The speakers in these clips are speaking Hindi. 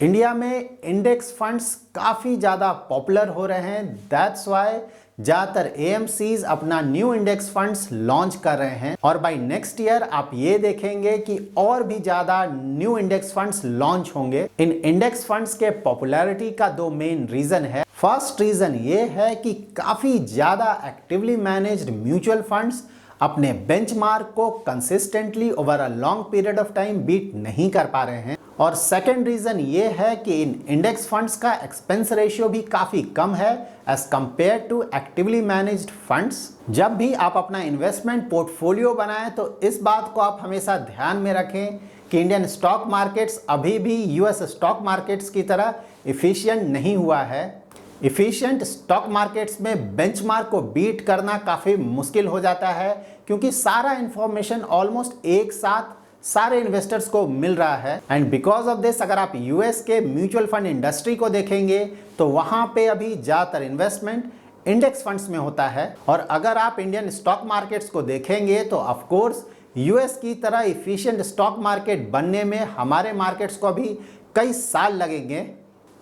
इंडिया में इंडेक्स फंड्स काफ़ी ज़्यादा पॉपुलर हो रहे हैं। दैट्स वाई ज़्यादातर एएमसीज अपना न्यू इंडेक्स फंड्स लॉन्च कर रहे हैं और बाय नेक्स्ट ईयर आप ये देखेंगे कि और भी ज़्यादा न्यू इंडेक्स फंड्स लॉन्च होंगे। इन इंडेक्स फंड्स के पॉपुलैरिटी का दो मेन रीज़न है। फर्स्ट रीज़न ये है कि काफ़ी ज़्यादा एक्टिवली मैनेज्ड म्यूचुअल फंड्स अपने बेंचमार्क को consistently over a long period of time beat नहीं कर पा रहे हैं। और सेकेंड रीज़न ये है कि इन इंडेक्स फंड्स का एक्सपेंस रेशियो भी काफ़ी कम है as compare to actively managed funds. जब भी आप अपना इन्वेस्टमेंट पोर्टफोलियो बनाएं तो इस बात को आप हमेशा ध्यान में रखें कि इंडियन स्टॉक मार्केट्स अभी भी यूएस स्टॉक मार्केट्स की तरह इफ़िशिएंट नहीं हुआ है। इफ़िशिएंट स्टॉक मार्केट्स में बेंचमार्क को बीट करना काफ़ी मुश्किल हो जाता है क्योंकि सारा इंफॉर्मेशन ऑलमोस्ट एक साथ सारे इन्वेस्टर्स को मिल रहा है। एंड बिकॉज ऑफ दिस अगर आप यूएस के म्यूचुअल फंड इंडस्ट्री को देखेंगे तो वहाँ पे अभी ज़्यादातर इन्वेस्टमेंट इंडेक्स फंड्स में होता है। और अगर आप इंडियन स्टॉक मार्केट्स को देखेंगे तो ऑफ कोर्स यूएस की तरह इफ़िशिएंट स्टॉक मार्केट बनने में हमारे मार्केट्स को अभी कई साल लगेंगे।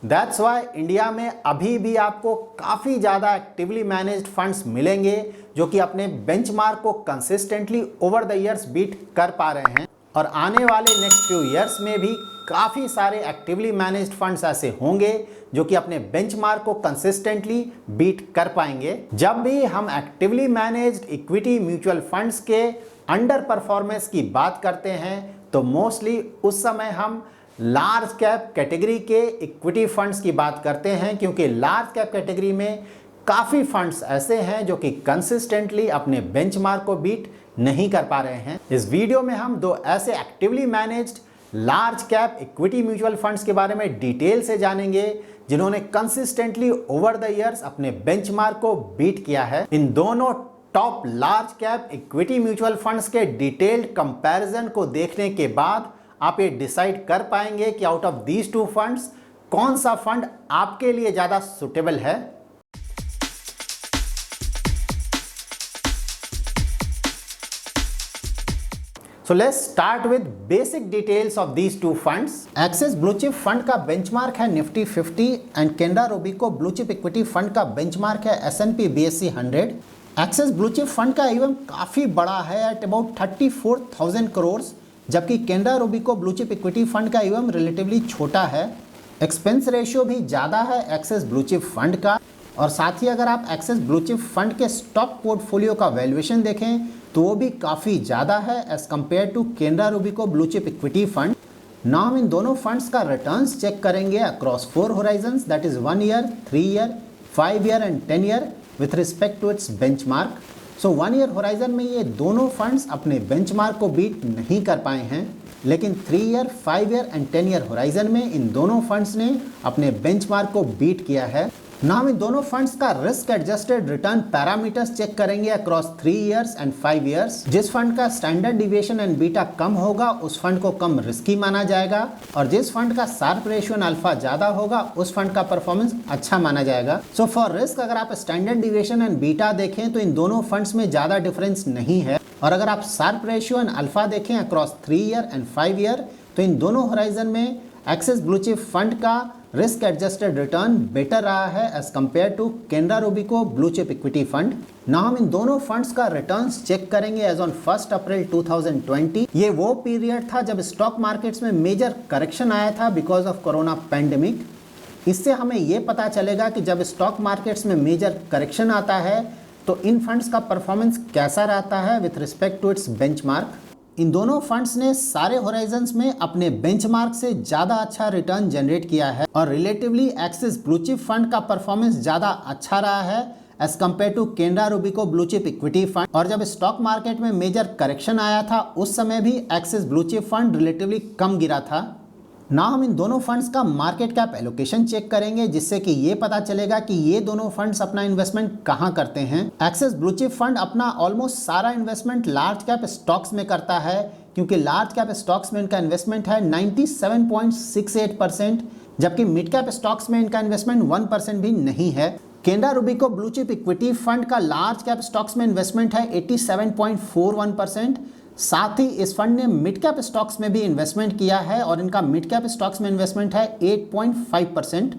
दैट्स वाई इंडिया में अभी भी आपको काफ़ी ज़्यादा एक्टिवली मैनेज्ड फंड्स मिलेंगे जो कि अपने बेंचमार्क को consistently over the years beat कर पा रहे हैं। और आने वाले नेक्स्ट फ्यू ईयर्स में भी काफ़ी सारे एक्टिवली मैनेज्ड फंड्स ऐसे होंगे जो कि अपने बेंचमार्क को कंसिस्टेंटली बीट कर पाएंगे। जब भी हम actively managed equity mutual funds के अंडर परफॉर्मेंस की बात करते हैं तो मोस्टली उस समय हम लार्ज कैप कैटेगरी के इक्विटी फंड्स की बात करते हैं क्योंकि लार्ज कैप कैटेगरी में काफ़ी फंड्स ऐसे हैं जो कि कंसिस्टेंटली अपने बेंचमार्क को बीट नहीं कर पा रहे हैं। इस वीडियो में हम दो ऐसे actively managed large cap equity mutual funds के बारे में डिटेल से जानेंगे जिन्होंने कंसिस्टेंटली ओवर द ईयर्स अपने बेंचमार्क को बीट किया है। इन दोनों top large cap equity mutual funds के डिटेल्ड कंपैरिजन को देखने के बाद आप ये डिसाइड कर पाएंगे कि out of these two funds कौन सा फंड आपके लिए ज़्यादा सुटेबल है। So let's start with basic details of these two funds. Axis Blue Chip fund का बेंचमार्क है Nifty 50 and Canara Robeco blue chip equity fund का बेंचमार्क है S&P BSE 100। Axis blue chip fund का ईवीएम काफ़ी बड़ा है एट अबाउट 34,000 करोड़, जबकि Canara Robeco blue chip equity fund का ईवीएम रिलेटिवली छोटा है। एक्सपेंस रेशियो भी ज़्यादा है एक्सिस ब्लू चिप फंड का। और साथ ही अगर आप एक्सिस ब्लू चिप फंड के स्टॉक पोर्टफोलियो का वैल्यूएशन देखें तो वो भी काफ़ी ज़्यादा है as compared to Canara Robeco blue chip equity fund. ना हम इन दोनों फंड्स का रिटर्न्स चेक करेंगे across 4 horizons, that is 1 year, 3 year, 5 year and 10 year with respect to its benchmark. So 1 year horizon में ये दोनों फंड्स अपने बेंचमार्क को बीट नहीं कर पाए हैं, लेकिन 3 year, 5 year and 10 year horizon में इन दोनों फंड्स ने अपने बेंचमार्क को बीट किया है। ना हम इन दोनों फंड्स का risk adjusted return parameters check करेंगे अक्रॉस 3 इयर्स एंड 5 इयर्स। जिस फंड का स्टैंडर्ड डिविएशन एंड बीटा कम होगा उस फंड को कम रिस्की माना जाएगा और जिस फंड का शार्प रेशियो एंड अल्फा ज़्यादा होगा उस फंड का परफॉर्मेंस अच्छा माना जाएगा। सो फॉर रिस्क अगर आप स्टैंडर्ड डिविएशन एंड बीटा देखें तो इन दोनों फंड्स में ज़्यादा डिफरेंस नहीं है। और अगर आप शार्प रेशियो एंड अल्फा देखें अक्रॉस 3 ईयर एंड 5 ईयर तो इन दोनों होराइजन में एक्सिस ब्लू चिप फंड का रिस्क एडजस्टेड रिटर्न बेटर रहा है as compared to Canara Robeco blue chip equity fund. ना हम इन दोनों फंड्स का रिटर्न्स चेक करेंगे एज ऑन 1 अप्रैल 2020। ये वो पीरियड था जब स्टॉक मार्केट्स में मेजर करेक्शन आया था बिकॉज ऑफ कोरोना पैंडेमिक। इससे हमें ये पता चलेगा कि जब स्टॉक मार्केट्स में मेजर करेक्शन आता है तो इन फंड्स का परफॉर्मेंस कैसा रहता है with respect to its benchmark. इन दोनों फंड्स ने सारे होराइजन्स में अपने बेंचमार्क से ज़्यादा अच्छा रिटर्न जनरेट किया है और relatively Axis blue chip fund का परफॉर्मेंस ज़्यादा अच्छा रहा है as compared to Canara Robeco blue chip equity fund. और जब स्टॉक मार्केट में मेजर करेक्शन आया था उस समय भी Axis blue chip fund relatively कम गिरा था। ना हम इन दोनों फंड्स का मार्केट कैप एलोकेशन चेक करेंगे जिससे कि ये पता चलेगा कि ये दोनों फंड्स अपना इन्वेस्टमेंट कहाँ करते हैं। एक्सिस ब्लू चिप फंड अपना ऑलमोस्ट सारा इन्वेस्टमेंट लार्ज कैप स्टॉक्स में करता है क्योंकि लार्ज कैप स्टॉक्स में इनका इन्वेस्टमेंट है 97.68%, जबकि मिड कैप स्टॉक्स में इनका इन्वेस्टमेंट 1% भी नहीं है। Canara Robeco blue chip equity fund का लार्ज कैप स्टॉक्स में इन्वेस्टमेंट है 87.41%, साथ ही इस फंड ने मिड कैप स्टॉक्स में भी इन्वेस्टमेंट किया है और इनका मिड कैप स्टॉक्स में इन्वेस्टमेंट है 8.5%।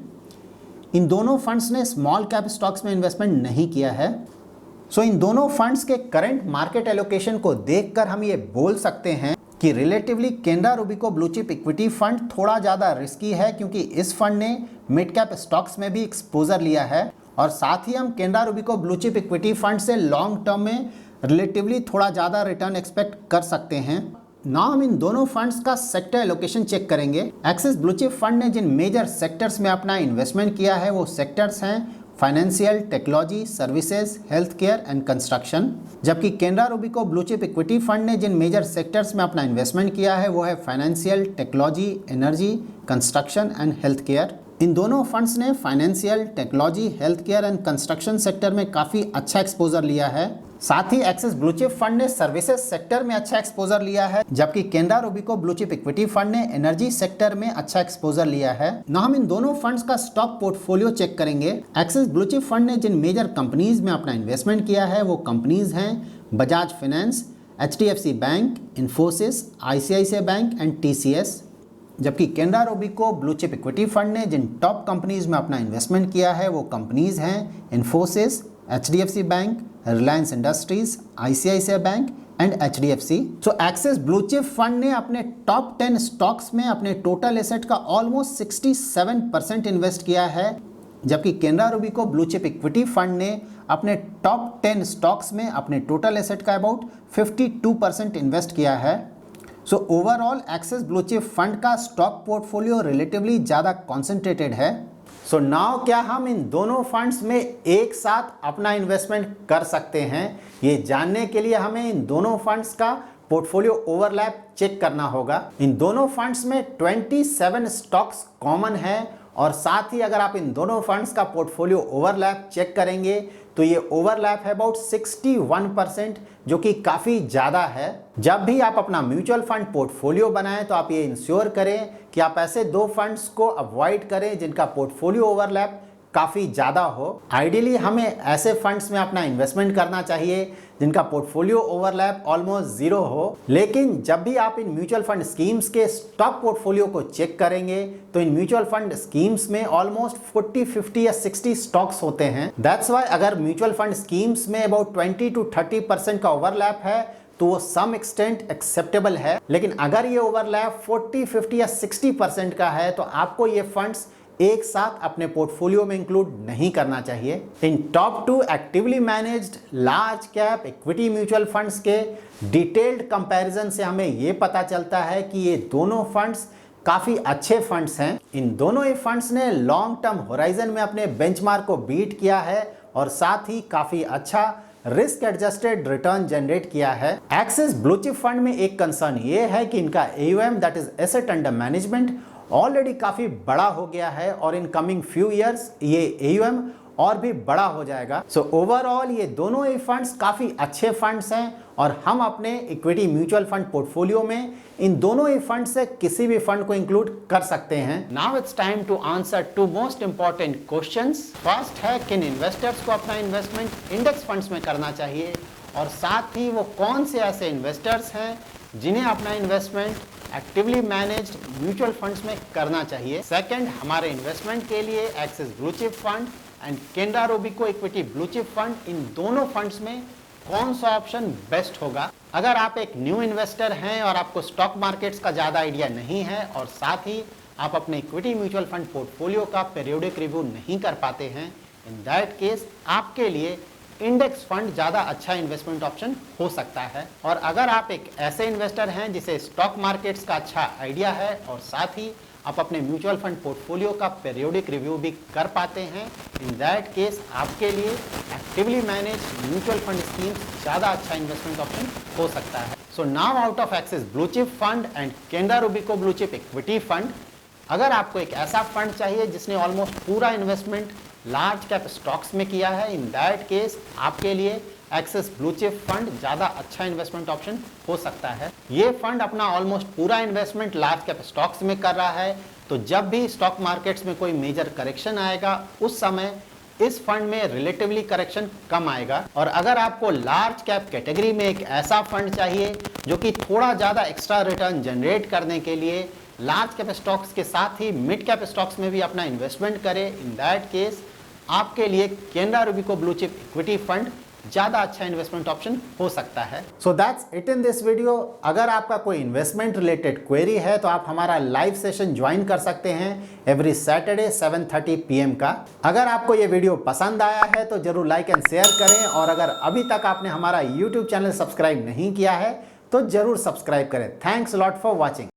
इन दोनों फंड्स ने स्मॉल कैप स्टॉक्स में इन्वेस्टमेंट नहीं किया है। सो इन दोनों फंड्स के करंट मार्केट एलोकेशन को देखकर हम ये बोल सकते हैं कि relatively Canara Robeco blue chip equity fund थोड़ा ज़्यादा रिस्की है, क्योंकि इस फंड ने मिड कैप स्टॉक्स में भी एक्सपोजर लिया है और साथ ही हम Canara Robeco blue chip equity fund से लॉन्ग टर्म में रिलेटिवली थोड़ा ज़्यादा रिटर्न एक्सपेक्ट कर सकते हैं। ना हम इन दोनों फंड्स का सेक्टर एलोकेशन चेक करेंगे। एक्सिस ब्लू चिप फंड ने जिन मेजर सेक्टर्स में अपना इन्वेस्टमेंट किया है वो सेक्टर्स हैं financial, technology, services, health care and construction. जबकि Canara Robeco blue chip equity fund ने जिन मेजर सेक्टर्स में अपना इन्वेस्टमेंट किया है वो है financial, technology, energy, construction and health care. इन दोनों फंड्स ने financial, technology, health care and construction sector में काफ़ी अच्छा एक्सपोजर लिया है। साथ ही एक्सिस ब्लू चिप फंड ने सर्विसेज सेक्टर में अच्छा एक्सपोजर लिया है, जबकि Canara Robeco blue chip equity fund ने एनर्जी सेक्टर में अच्छा एक्सपोजर लिया है। ना हम इन दोनों फंड्स का स्टॉक पोर्टफोलियो चेक करेंगे। एक्सिस ब्लू चिप फंड ने जिन मेजर कंपनीज में अपना इन्वेस्टमेंट किया है वो कंपनीज हैं Bajaj finance, HDFC bank, Infosys, ICICI bank and TCS। जबकि Canara Robeco blue chip equity fund ने जिन टॉप कंपनीज में अपना इन्वेस्टमेंट किया है वो कंपनीज हैं Infosys, HDFC bank, Reliance industries, ICICI bank and HDFC। So Axis blue chip fund ने अपने टॉप 10 स्टॉक्स में अपने टोटल एसेट का ऑलमोस्ट 67% इन्वेस्ट किया है, जबकि Canara Robeco blue chip equity fund ने अपने टॉप 10 स्टॉक्स में अपने टोटल एसेट का अबाउट 52% इन्वेस्ट किया है। So overall Axis blue chip fund का स्टॉक पोर्टफोलियो रिलेटिवली ज़्यादा कॉन्सेंट्रेटेड है। सो नाउ क्या हम इन दोनों फंड्स में एक साथ अपना इन्वेस्टमेंट कर सकते हैं? ये जानने के लिए हमें इन दोनों फंड्स का पोर्टफोलियो ओवरलैप चेक करना होगा। इन दोनों फंड्स में 27 स्टॉक्स कॉमन है और साथ ही अगर आप इन दोनों फंड्स का पोर्टफोलियो ओवरलैप चेक करेंगे तो ये ओवरलैप है अबाउट 61%, जो कि काफ़ी ज़्यादा है। जब भी आप अपना म्यूचुअल फंड पोर्टफोलियो बनाएं तो आप ये इंश्योर करें कि आप ऐसे दो फंड्स को अवॉइड करें जिनका पोर्टफोलियो ओवरलैप काफ़ी ज़्यादा हो। आइडियली हमें ऐसे फंड्स में अपना इन्वेस्टमेंट करना चाहिए जिनका पोर्टफोलियो ओवरलैप ऑलमोस्ट ज़ीरो हो। लेकिन जब भी आप इन म्यूचुअल फंड स्कीम्स के स्टॉक पोर्टफोलियो को चेक करेंगे तो इन म्यूचुअल फंड स्कीम्स में ऑलमोस्ट 40, 50 या 60 स्टॉक्स होते हैं। दैट्स वाई अगर म्यूचुअल फंड स्कीम्स में अबाउट 20 to 30% का ओवरलैप है तो वो सम एक्सटेंट एक्सेप्टेबल है। लेकिन अगर ये ओवरलैप 40, 50 या 60% का है तो आपको ये फंड्स एक साथ अपने पोर्टफोलियो में इंक्लूड नहीं करना चाहिए। इन top 2 actively managed large cap equity mutual funds के डिटेल्ड कंपैरिजन से हमें ये पता चलता है कि ये दोनों फंड्स काफ़ी अच्छे फंड्स हैं। इन दोनों ही फंड्स ने लॉन्ग टर्म होराइजन में अपने बेंचमार्क को बीट किया है और साथ ही काफ़ी अच्छा रिस्क एडजस्टेड रिटर्न जनरेट किया है। एक्सिस ब्लू चिप फंड में एक कंसर्न ये है कि इनका AUM that is asset under management already काफ़ी बड़ा हो गया है और इन कमिंग फ्यू ईयर्स ये AUM और भी बड़ा हो जाएगा। सो ओवरऑल ये दोनों ही फंड्स काफ़ी अच्छे फंड्स हैं और हम अपने इक्विटी म्यूचुअल फंड पोर्टफोलियो में इन दोनों ही फंड से किसी भी फंड को इंक्लूड कर सकते हैं। Now it's time to answer 2 most important questions. First है किन इन्वेस्टर्स को अपना इन्वेस्टमेंट इंडेक्स फंड्स में करना चाहिए और साथ ही वो कौन से ऐसे इन्वेस्टर्स हैं जिन्हें अपना investment actively managed mutual funds में करना चाहिए। सेकंड, हमारे इन्वेस्टमेंट के लिए Axis blue chip fund and Canara Robeco equity blue chip fund इन दोनों फंड्स में कौन सा ऑप्शन बेस्ट होगा। अगर आप एक न्यू इन्वेस्टर हैं और आपको स्टॉक मार्केट्स का ज़्यादा आइडिया नहीं है और साथ ही आप अपने इक्विटी म्यूचुअल फंड पोर्टफोलियो का पीरियोडिक रिव्यू नहीं कर पाते हैं, इन दैट केस आपके लिए इंडेक्स फंड ज़्यादा अच्छा इन्वेस्टमेंट ऑप्शन हो सकता है। और अगर आप एक ऐसे इन्वेस्टर हैं जिसे स्टॉक मार्केट्स का अच्छा आइडिया है और साथ ही आप अपने म्यूचुअल फंड पोर्टफोलियो का पीरियोडिक रिव्यू भी कर पाते हैं, इन दैट केस आपके लिए actively manage mutual fund schemes ज़्यादा अच्छा इन्वेस्टमेंट ऑप्शन हो सकता है। So now out of Axis blue chip fund and Canara Robeco blue chip equity fund, अगर आपको एक ऐसा फंड चाहिए जिसने ऑलमोस्ट पूरा इन्वेस्टमेंट लार्ज कैप स्टॉक्स में किया है, इन दैट केस आपके लिए एक्सिस ब्लू चिप फंड ज़्यादा अच्छा इन्वेस्टमेंट ऑप्शन हो सकता है। ये फंड अपना ऑलमोस्ट पूरा इन्वेस्टमेंट लार्ज कैप स्टॉक्स में कर रहा है, तो जब भी स्टॉक मार्केट्स में कोई मेजर करेक्शन आएगा उस समय इस फंड में रिलेटिवली करेक्शन कम आएगा। और अगर आपको लार्ज कैप कैटेगरी में एक ऐसा फंड चाहिए जो कि थोड़ा ज़्यादा एक्स्ट्रा रिटर्न जनरेट करने के लिए लार्ज कैप स्टॉक्स के साथ ही मिड कैप स्टॉक्स में भी अपना इन्वेस्टमेंट करे, इन दैट केस आपके लिए Canara Robeco blue chip equity fund ज़्यादा अच्छा इन्वेस्टमेंट ऑप्शन हो सकता है। So that's it in this video. अगर आपका कोई इन्वेस्टमेंट रिलेटेड क्वेरी है तो आप हमारा लाइव सेशन ज्वाइन कर सकते हैं एवरी सैटरडे 7:30 PM का। अगर आपको ये वीडियो पसंद आया है तो जरूर लाइक एंड शेयर करें, और अगर अभी तक आपने हमारा यूट्यूब चैनल सब्सक्राइब नहीं किया है तो जरूर सब्सक्राइब करें। Thanks lot for watching.